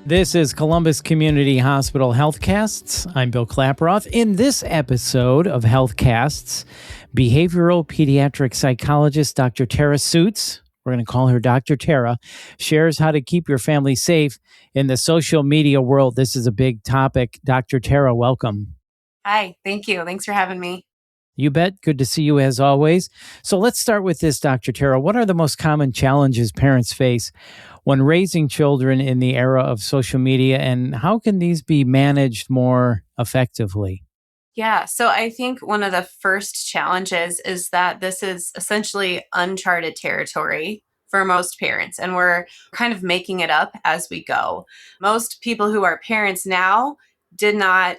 This is Columbus Community Hospital Healthcasts. I'm Bill Klaproth. In this episode of Healthcasts, behavioral pediatric psychologist Dr. Tara Suits, we're going to call her Dr. Tara, shares how to keep your family safe in the social media world. This is a big topic. Dr. Tara, welcome. Hi, thank you. Thanks for having me. You bet. Good to see you as always. So let's start with this, Dr. Tara. What are the most common challenges parents face when raising children in the era of social media, and how can these be managed more effectively? Yeah, so I think one of the first challenges is that this is essentially uncharted territory for most parents, and we're kind of making it up as we go. Most people who are parents now did not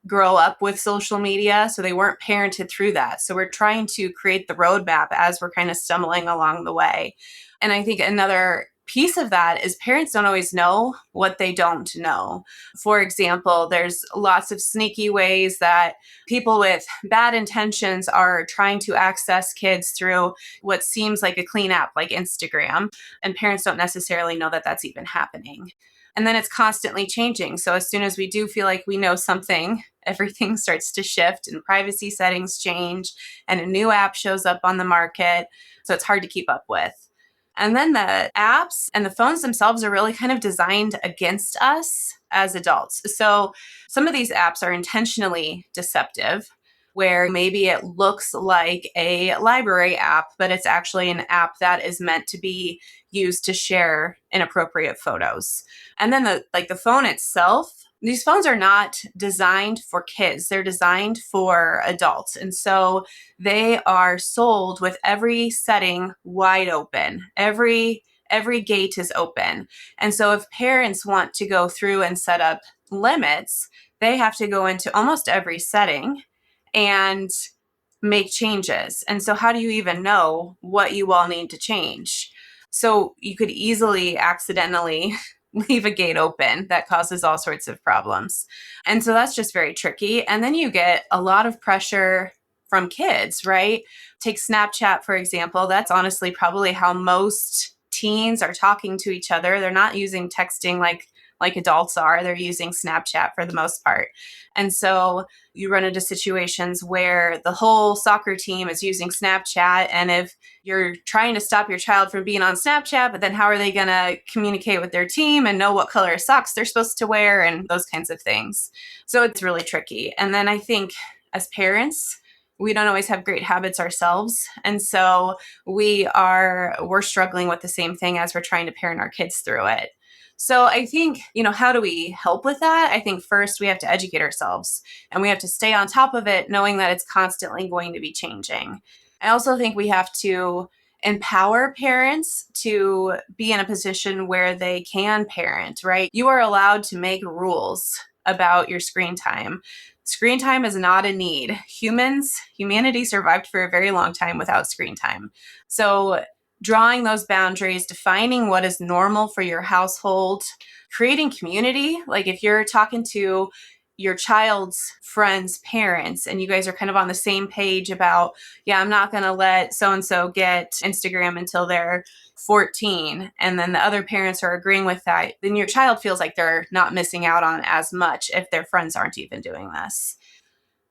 grow up with social media, so they weren't parented through that. So we're trying to create the roadmap as we're kind of stumbling along the way. And I think another piece of that is parents don't always know what they don't know. For example, there's lots of sneaky ways that people with bad intentions are trying to access kids through what seems like a clean app like Instagram, and parents don't necessarily know that that's even happening. And then it's constantly changing. So as soon as we do feel like we know something, everything starts to shift and privacy settings change and a new app shows up on the market. So it's hard to keep up with. And then the apps and the phones themselves are really kind of designed against us as adults. So some of these apps are intentionally deceptive, where maybe it looks like a library app, but it's actually an app that is meant to be used to share inappropriate photos. And then the phone itself, these phones are not designed for kids. They're designed for adults. And so they are sold with every setting wide open. Every gate is open. And so if parents want to go through and set up limits, they have to go into almost every setting and make changes. And so how do you even know what you all need to change? So you could easily accidentally leave a gate open that causes all sorts of problems. And so that's just very tricky. And then you get a lot of pressure from kids, right? Take Snapchat, for example. That's honestly probably how most teens are talking to each other. They're not using texting like adults are. They're using Snapchat for the most part. And so you run into situations where the whole soccer team is using Snapchat. And if you're trying to stop your child from being on Snapchat, but then how are they going to communicate with their team and know what color of socks they're supposed to wear and those kinds of things? So it's really tricky. And then I think as parents, we don't always have great habits ourselves. And so we're struggling with the same thing as we're trying to parent our kids through it. So I think, how do we help with that? I think first we have to educate ourselves and we have to stay on top of it, knowing that it's constantly going to be changing. I also think we have to empower parents to be in a position where they can parent, right? You are allowed to make rules about your screen time. Screen time is not a need. Humanity survived for a very long time without screen time. So drawing those boundaries, defining what is normal for your household, creating community. Like if you're talking to your child's friends' parents and you guys are kind of on the same page about, yeah, I'm not going to let so-and-so get Instagram until they're 14. And then the other parents are agreeing with that. Then your child feels like they're not missing out on as much if their friends aren't even doing this.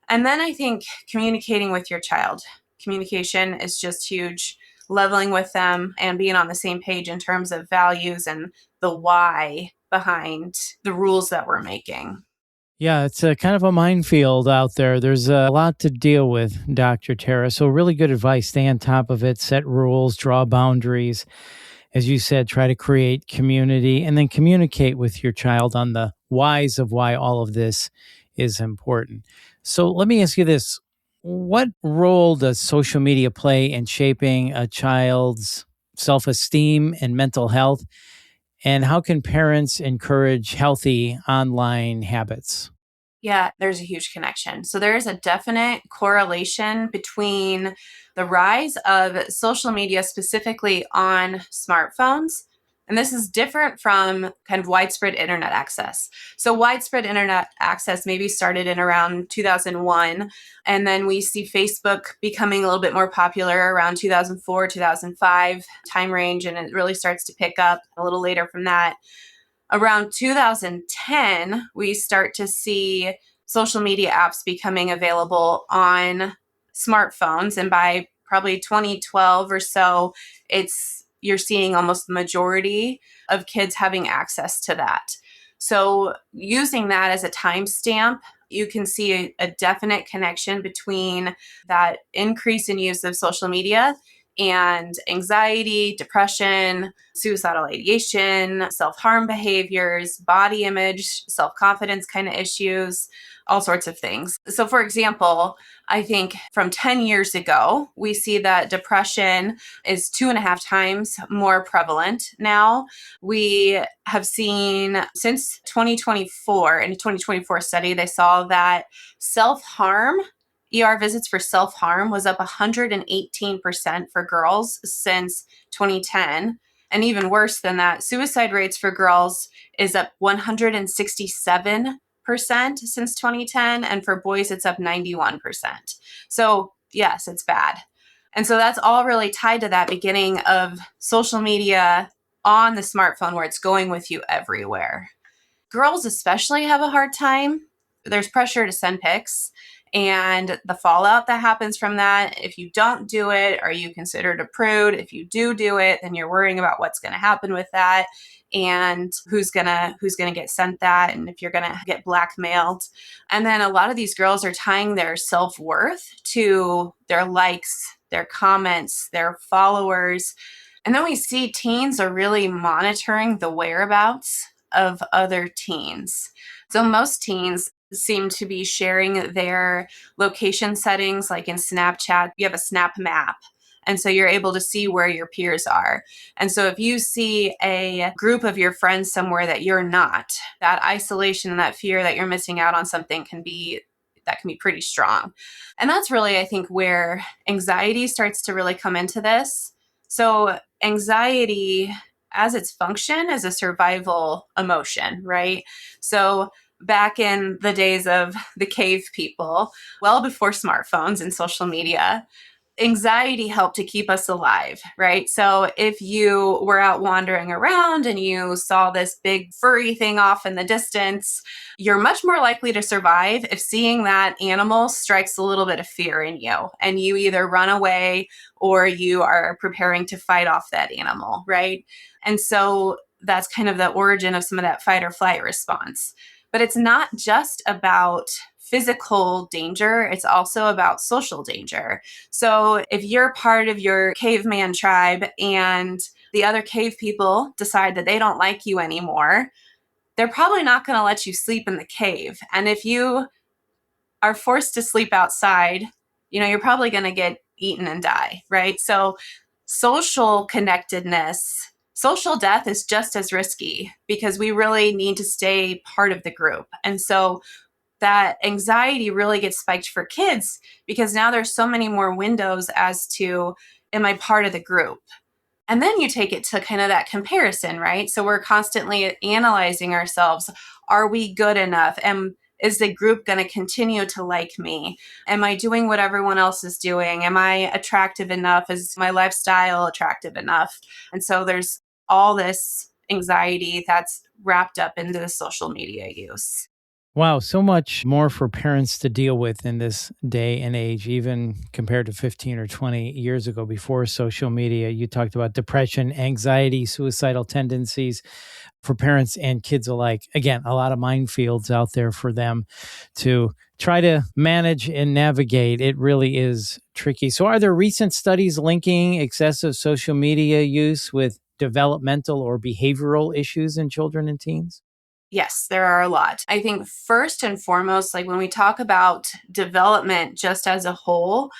And then I think communicating with your child. Communication is just huge. Leveling with them and being on the same page in terms of values and the why behind the rules that we're making. Yeah, it's a kind of a minefield out there. There's a lot to deal with, Dr. Tara. So, really good advice. Stay on top of it, set rules, draw boundaries. As you said, try to create community and then communicate with your child on the whys of why all of this is important. So, let me ask you this. What role does social media play in shaping a child's self esteem and mental health? And how can parents encourage healthy online habits? Yeah, there's a huge connection. So there is a definite correlation between the rise of social media, specifically on smartphones. And this is different from kind of widespread internet access. So, widespread internet access maybe started in around 2001. And then we see Facebook becoming a little bit more popular around 2004, 2005 time range. And it really starts to pick up a little later from that. Around 2010, we start to see social media apps becoming available on smartphones. And by probably 2012 or so, you're seeing almost the majority of kids having access to that. So using that as a timestamp, you can see a definite connection between that increase in use of social media and anxiety, depression, suicidal ideation, self harm behaviors, body image, self confidence kind of issues, all sorts of things. So, for example, I think from 10 years ago, we see that depression is 2.5 times more prevalent now. We have seen since 2024, in a 2024 study, they saw that self harm visits for self harm was up 118% for girls since 2010. And even worse than that, suicide rates for girls is up 167% since 2010. And for boys, it's up 91%. So, yes, it's bad. And so that's all really tied to that beginning of social media on the smartphone where it's going with you everywhere. Girls especially have a hard time. There's pressure to send pics and the fallout that happens from that. If you don't do it, are you considered a prude? If you do it, then you're worrying about what's going to happen with that and who's gonna get sent that and if you're gonna get blackmailed. And then a lot of these girls are tying their self-worth to their likes, their comments, their followers. And then we see teens are really monitoring the whereabouts of other teens. So most teens seem to be sharing their location settings, like in Snapchat, you have a Snap Map. And so you're able to see where your peers are. And so if you see a group of your friends somewhere that you're not, that isolation and that fear that you're missing out on something can be pretty strong. And that's really, I think, where anxiety starts to really come into this. So anxiety as its function is a survival emotion, right? So back in the days of the cave people, well before smartphones and social media, anxiety helped to keep us alive, right? So if you were out wandering around and you saw this big furry thing off in the distance, you're much more likely to survive if seeing that animal strikes a little bit of fear in you and you either run away or you are preparing to fight off that animal, right? And so that's kind of the origin of some of that fight or flight response. But it's not just about physical danger, it's also about social danger. So if you're part of your caveman tribe and the other cave people decide that they don't like you anymore, they're probably not going to let you sleep in the cave. And if you are forced to sleep outside, you're probably going to get eaten and die, right? So social connectedness, social death is just as risky because we really need to stay part of the group. And so that anxiety really gets spiked for kids because now there's so many more windows as to, am I part of the group? And then you take it to kind of that comparison, right? So we're constantly analyzing ourselves. Are we good enough? And is the group going to continue to like me? Am I doing what everyone else is doing? Am I attractive enough? Is my lifestyle attractive enough? And so there's all this anxiety that's wrapped up into the social media use. Wow, so much more for parents to deal with in this day and age, even compared to 15 or 20 years ago before social media. You talked about depression, anxiety, suicidal tendencies for parents and kids alike. Again, a lot of minefields out there for them to try to manage and navigate. It really is tricky. So, are there recent studies linking excessive social media use with developmental or behavioral issues in children and teens? Yes, there are a lot. I think first and foremost, like when we talk about development just as a whole,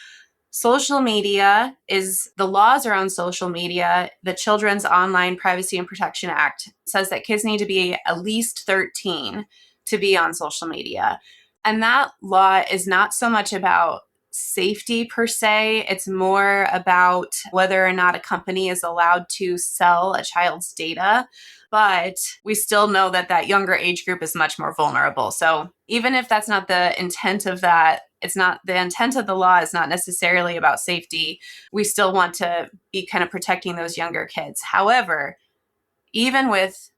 social media is the laws around social media. The Children's Online Privacy and Protection Act says that kids need to be at least 13 to be on social media. And that law is not so much about safety per se, it's more about whether or not a company is allowed to sell a child's data. But we still know that that younger age group is much more vulnerable. So even if that's not the intent of that, it's not the intent of the law is not necessarily about safety. We still want to be kind of protecting those younger kids. However, even with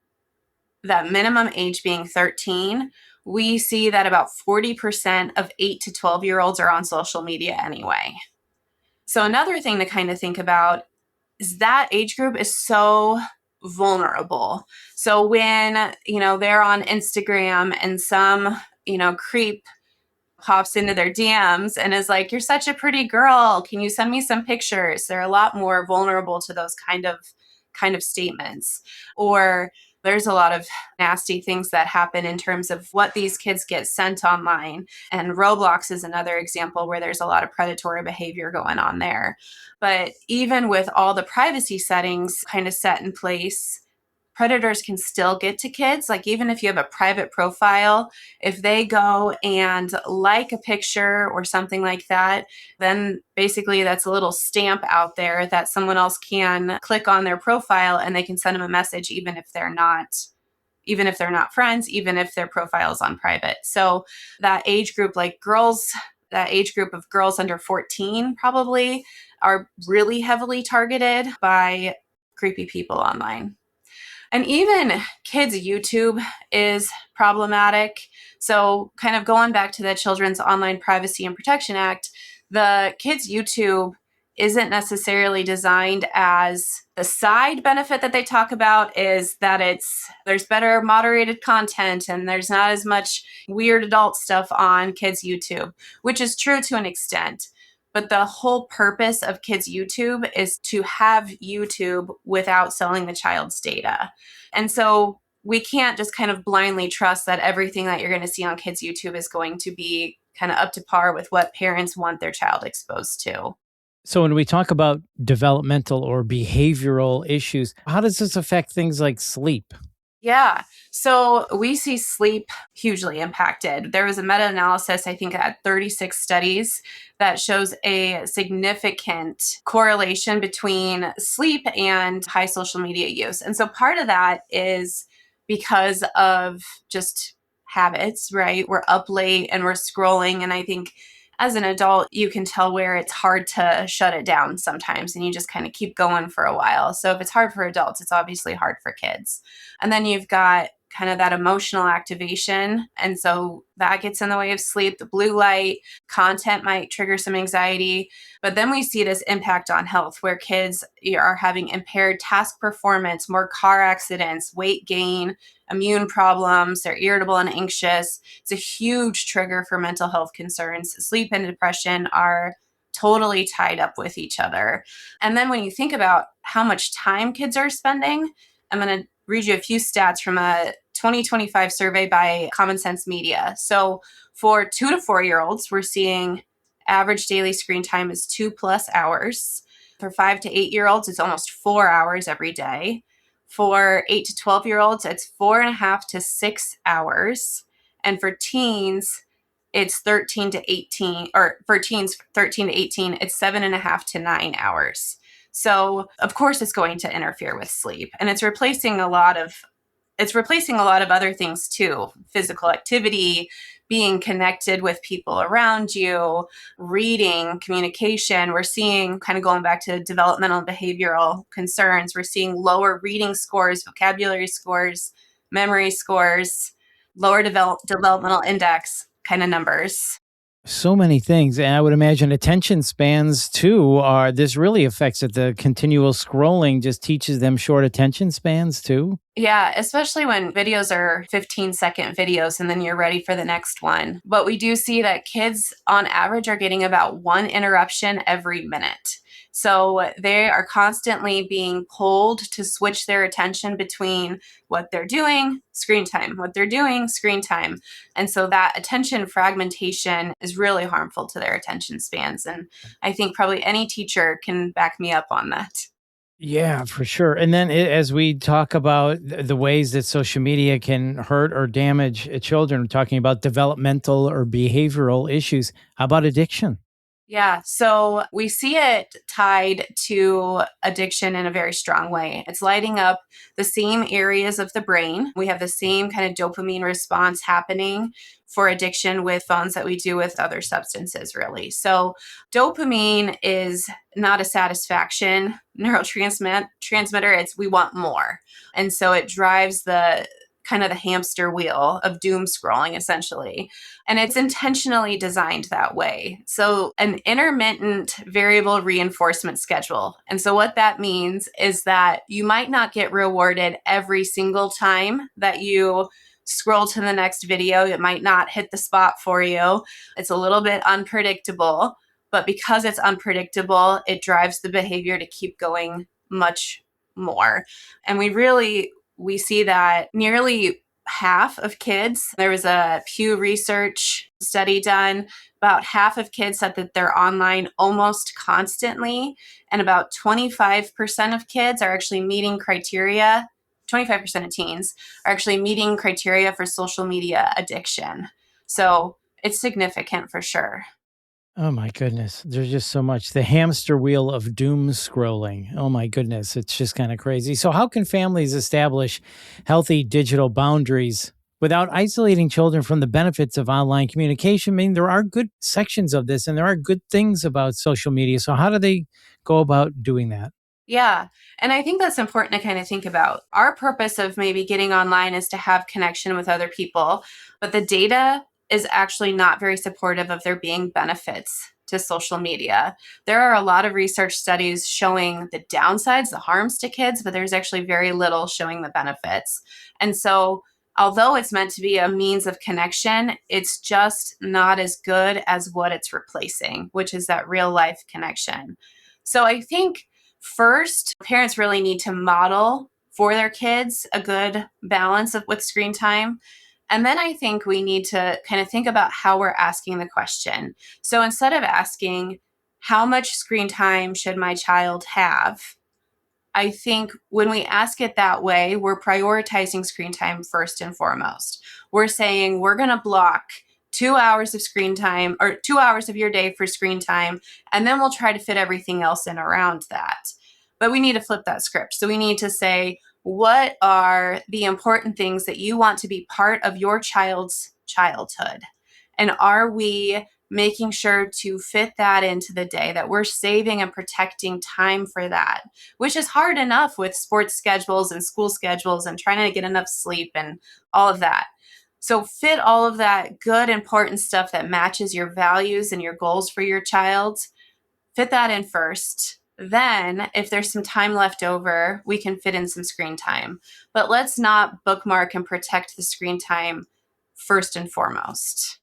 that minimum age being 13, we see that about 40% of 8 to 12-year-olds are on social media anyway. So another thing to kind of think about is that age group is so vulnerable. So when, they're on Instagram and some, creep pops into their DMs and is like, "You're such a pretty girl. Can you send me some pictures?" They're a lot more vulnerable to those kind of statements. Or there's a lot of nasty things that happen in terms of what these kids get sent online. And Roblox is another example where there's a lot of predatory behavior going on there. But even with all the privacy settings kind of set in place, predators can still get to kids. Like, even if you have a private profile, if they go and like a picture or something like that, then basically that's a little stamp out there that someone else can click on their profile and they can send them a message, even if they're not friends, even if their profile is on private. So that age group, like girls, that age group of girls under 14 probably are really heavily targeted by creepy people online. And even kids' YouTube is problematic. So, kind of going back to the Children's Online Privacy and Protection Act, the kids' YouTube isn't necessarily designed as the side benefit that they talk about is that there's better moderated content and there's not as much weird adult stuff on kids' YouTube, which is true to an extent. But the whole purpose of kids' YouTube is to have YouTube without selling the child's data. And so we can't just kind of blindly trust that everything that you're going to see on kids' YouTube is going to be kind of up to par with what parents want their child exposed to. So when we talk about developmental or behavioral issues, how does this affect things like sleep? Yeah. So we see sleep hugely impacted. There was a meta analysis, I think, at 36 studies that shows a significant correlation between sleep and high social media use. And so part of that is because of just habits, right? We're up late and we're scrolling. And I think as an adult, you can tell where it's hard to shut it down sometimes and you just kind of keep going for a while. So if it's hard for adults, it's obviously hard for kids. And then you've got kind of that emotional activation. And so that gets in the way of sleep. The blue light content might trigger some anxiety. But then we see this impact on health where kids are having impaired task performance, more car accidents, weight gain, immune problems. They're irritable and anxious. It's a huge trigger for mental health concerns. Sleep and depression are totally tied up with each other. And then when you think about how much time kids are spending, I'm going to read you a few stats from a 2025 survey by Common Sense Media. So for 2 to 4-year-olds, we're seeing average daily screen time is 2+ hours. For 5 to 8-year-olds, it's almost 4 hours every day. For 8 to 12-year-olds, it's 4.5 to 6 hours. And for teens, it's 13 to 18, or for teens 13 to 18, it's 7.5 to 9 hours. So of course it's going to interfere with sleep, and it's replacing a lot of other things too. Physical activity, being connected with people around you, reading, communication. We're seeing, kind of going back to developmental and behavioral concerns, we're seeing lower reading scores, vocabulary scores, memory scores, lower developmental index kind of numbers. So many things. And I would imagine attention spans too this really affects it. The continual scrolling just teaches them short attention spans too. Yeah, especially when videos are 15-second videos and then you're ready for the next one. But we do see that kids on average are getting about one interruption every minute. So they are constantly being pulled to switch their attention between what they're doing, screen time, what they're doing, screen time. And so that attention fragmentation is really harmful to their attention spans. And I think probably any teacher can back me up on that. Yeah, for sure. And then as we talk about the ways that social media can hurt or damage children, we're talking about developmental or behavioral issues. How about addiction? Yeah, so we see it tied to addiction in a very strong way. It's lighting up the same areas of the brain. We have the same kind of dopamine response happening for addiction with phones that we do with other substances, really. So, dopamine is not a satisfaction transmitter, it's we want more. And so it drives the kind of the hamster wheel of doom scrolling, essentially. And it's intentionally designed that way. So, an intermittent variable reinforcement schedule. And so, what that means is that you might not get rewarded every single time that you scroll to the next video. It might not hit the spot for you. It's a little bit unpredictable. But because it's unpredictable, it drives the behavior to keep going much more. And we see that nearly half of kids, there was a Pew Research study done, about half of kids said that they're online almost constantly, and about 25% of kids are actually meeting criteria. 25% of teens are actually meeting criteria for social media addiction. So it's significant for sure. Oh my goodness. There's just so much. The hamster wheel of doom scrolling. Oh my goodness. It's just kind of crazy. So, how can families establish healthy digital boundaries without isolating children from the benefits of online communication? I mean, there are good sections of this and there are good things about social media. So, how do they go about doing that? Yeah. And I think that's important to kind of think about. Our purpose of maybe getting online is to have connection with other people, but the data is actually not very supportive of there being benefits to social media. There are a lot of research studies showing the downsides, the harms to kids, but there's actually very little showing the benefits. And so, although it's meant to be a means of connection, it's just not as good as what it's replacing, which is that real life connection. So, I think first, parents really need to model for their kids a good balance with screen time. And then I think we need to kind of think about how we're asking the question. So instead of asking, how much screen time should my child have? I think when we ask it that way, we're prioritizing screen time first and foremost. We're saying we're going to block 2 hours of screen time or 2 hours of your day for screen time, and then we'll try to fit everything else in around that. But we need to flip that script. So we need to say, what are the important things that you want to be part of your child's childhood? And are we making sure to fit that into the day, that we're saving and protecting time for that, which is hard enough with sports schedules and school schedules and trying to get enough sleep and all of that. So fit all of that good, important stuff that matches your values and your goals for your child, fit that in first. Then, if there's some time left over, we can fit in some screen time. But let's not bookmark and protect the screen time first and foremost.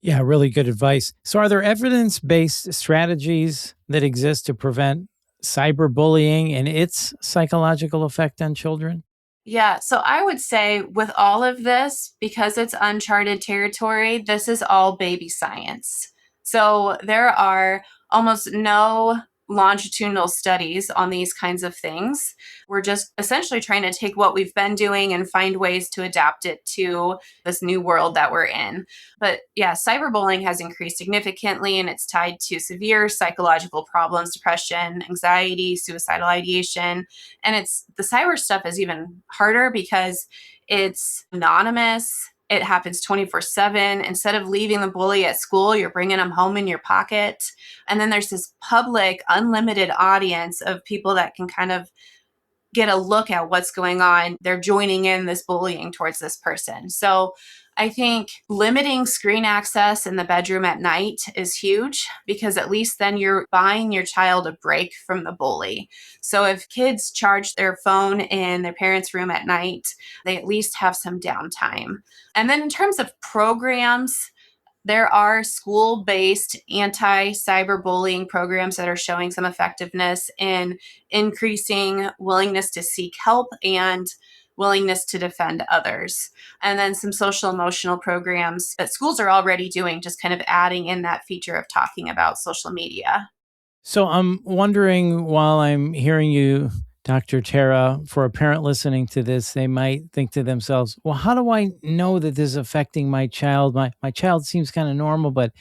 Yeah, really good advice. So, are there evidence based strategies that exist to prevent cyberbullying and its psychological effect on children? Yeah, so I would say with all of this, because it's uncharted territory, this is all baby science. So there are almost no longitudinal studies on these kinds of things. We're just essentially trying to take what we've been doing and find ways to adapt it to this new world that we're in. But yeah, cyberbullying has increased significantly and it's tied to severe psychological problems, depression, anxiety, suicidal ideation. And it's the cyber stuff is even harder because it's anonymous. It happens 24/7. Instead of leaving the bully at school, you're bringing them home in your pocket. And then there's this public, unlimited audience of people that can kind of get a look at what's going on. They're joining in this bullying towards this person. So I think limiting screen access in the bedroom at night is huge because at least then you're buying your child a break from the bully. So if kids charge their phone in their parents' room at night, they at least have some downtime. And then in terms of programs, there are school based anti cyberbullying programs that are showing some effectiveness in increasing willingness to seek help and willingness to defend others. And then some social emotional programs that schools are already doing, just kind of adding in that feature of talking about social media. So I'm wondering while I'm hearing you, Dr. Tara, for a parent listening to this, they might think to themselves, well, how do I know that this is affecting my child? My child seems kind of normal, but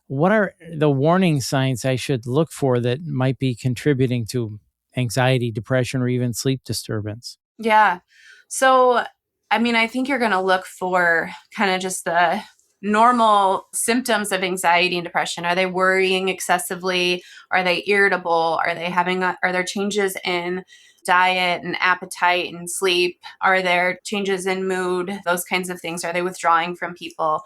what are the warning signs I should look for that might be contributing to anxiety, depression, or even sleep disturbance? Yeah. So, I mean, I think you're going to look for kind of just the normal symptoms of anxiety and depression? Are they worrying excessively? Are they irritable? Are there changes in diet and appetite and sleep? Are there changes in mood? Those kinds of things. Are they withdrawing from people?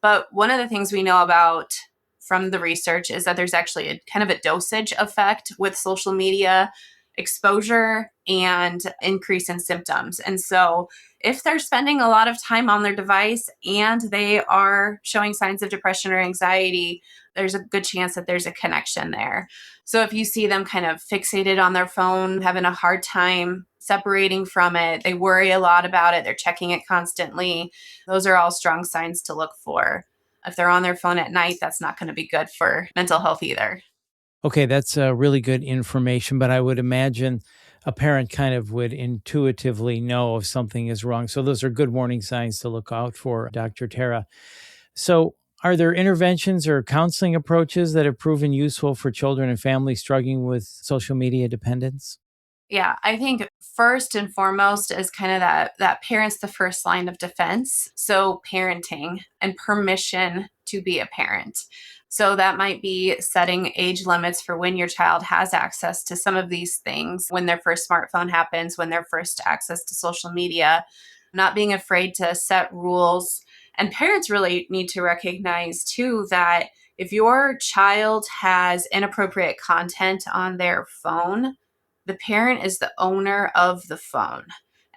But one of the things we know about from the research is that there's actually a kind of a dosage effect with social media exposure and increase in symptoms. And so if they're spending a lot of time on their device and they are showing signs of depression or anxiety, there's a good chance that there's a connection there. So if you see them kind of fixated on their phone, having a hard time separating from it, they worry a lot about it, they're checking it constantly, those are all strong signs to look for. If they're on their phone at night, that's not going to be good for mental health either. Okay, that's really good information, but I would imagine a parent kind of would intuitively know if something is wrong. So those are good warning signs to look out for, Dr. Tara. So are there interventions or counseling approaches that have proven useful for children and families struggling with social media dependence? Yeah, I think first and foremost is kind of that parent's the first line of defense. So parenting and permission to be a parent. So that might be setting age limits for when your child has access to some of these things, when their first smartphone happens, when their first access to social media, not being afraid to set rules. And parents really need to recognize too that if your child has inappropriate content on their phone, the parent is the owner of the phone.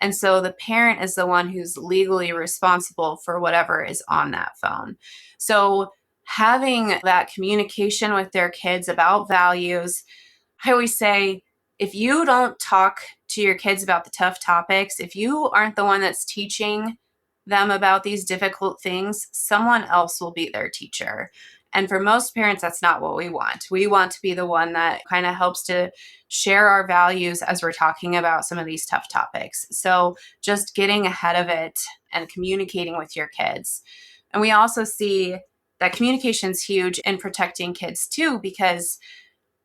And so the parent is the one who's legally responsible for whatever is on that phone. So having that communication with their kids about values, I always say, if you don't talk to your kids about the tough topics, if you aren't the one that's teaching them about these difficult things, someone else will be their teacher. And for most parents, that's not what we want. We want to be the one that kind of helps to share our values as we're talking about some of these tough topics. So just getting ahead of it and communicating with your kids. And we also see that communication is huge in protecting kids too, because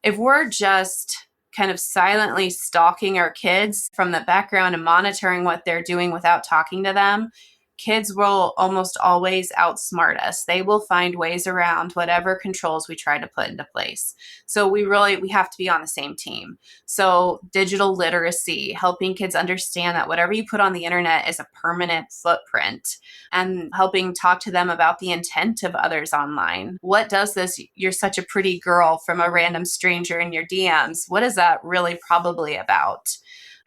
if we're just kind of silently stalking our kids from the background and monitoring what they're doing without talking to them, kids will almost always outsmart us. They will find ways around whatever controls we try to put into place. So we have to be on the same team. So digital literacy, helping kids understand that whatever you put on the internet is a permanent footprint, and helping talk to them about the intent of others online. What does this, "you're such a pretty girl" from a random stranger in your DMs, what is that really probably about?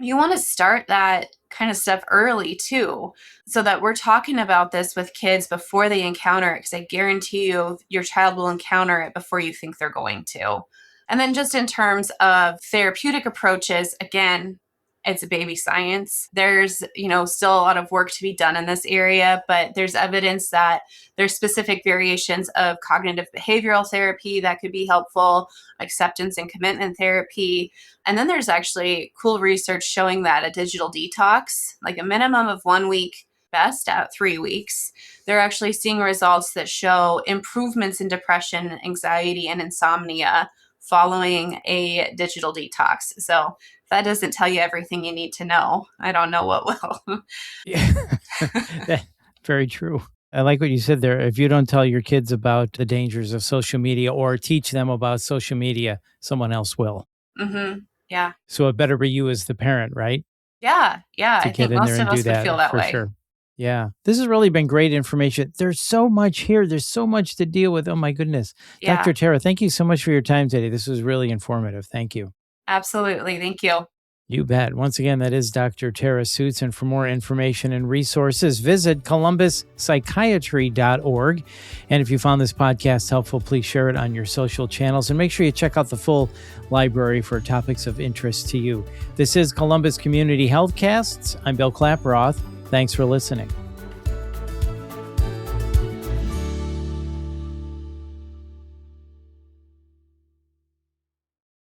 You want to start that kind of stuff early too, so that we're talking about this with kids before they encounter it, because I guarantee you your child will encounter it before you think they're going to. And then just in terms of therapeutic approaches, again, it's a baby science. There's, still a lot of work to be done in this area, but there's evidence that there's specific variations of cognitive behavioral therapy that could be helpful, acceptance and commitment therapy. And then there's actually cool research showing that a digital detox, like a minimum of 1 week, best at 3 weeks, they're actually seeing results that show improvements in depression, anxiety, and insomnia following a digital detox. So if that doesn't tell you everything you need to know, I don't know what will. Yeah, very true. I like what you said there. If you don't tell your kids about the dangers of social media or teach them about social media, someone else will. Mm-hmm. Yeah. So it better be you as the parent, right? Yeah. Yeah. To I get think in most there of and us do would that feel that for way. sure. Yeah. This has really been great information. There's so much here. There's so much to deal with. Oh my goodness. Yeah. Dr. Tara, thank you so much for your time today. This was really informative. Thank you. Absolutely. Thank you. You bet. Once again, that is Dr. Tara Suits. And for more information and resources, visit columbuspsychiatry.org. And if you found this podcast helpful, please share it on your social channels and make sure you check out the full library for topics of interest to you. This is Columbus Community Healthcasts. I'm Bill Klaproth. Thanks for listening.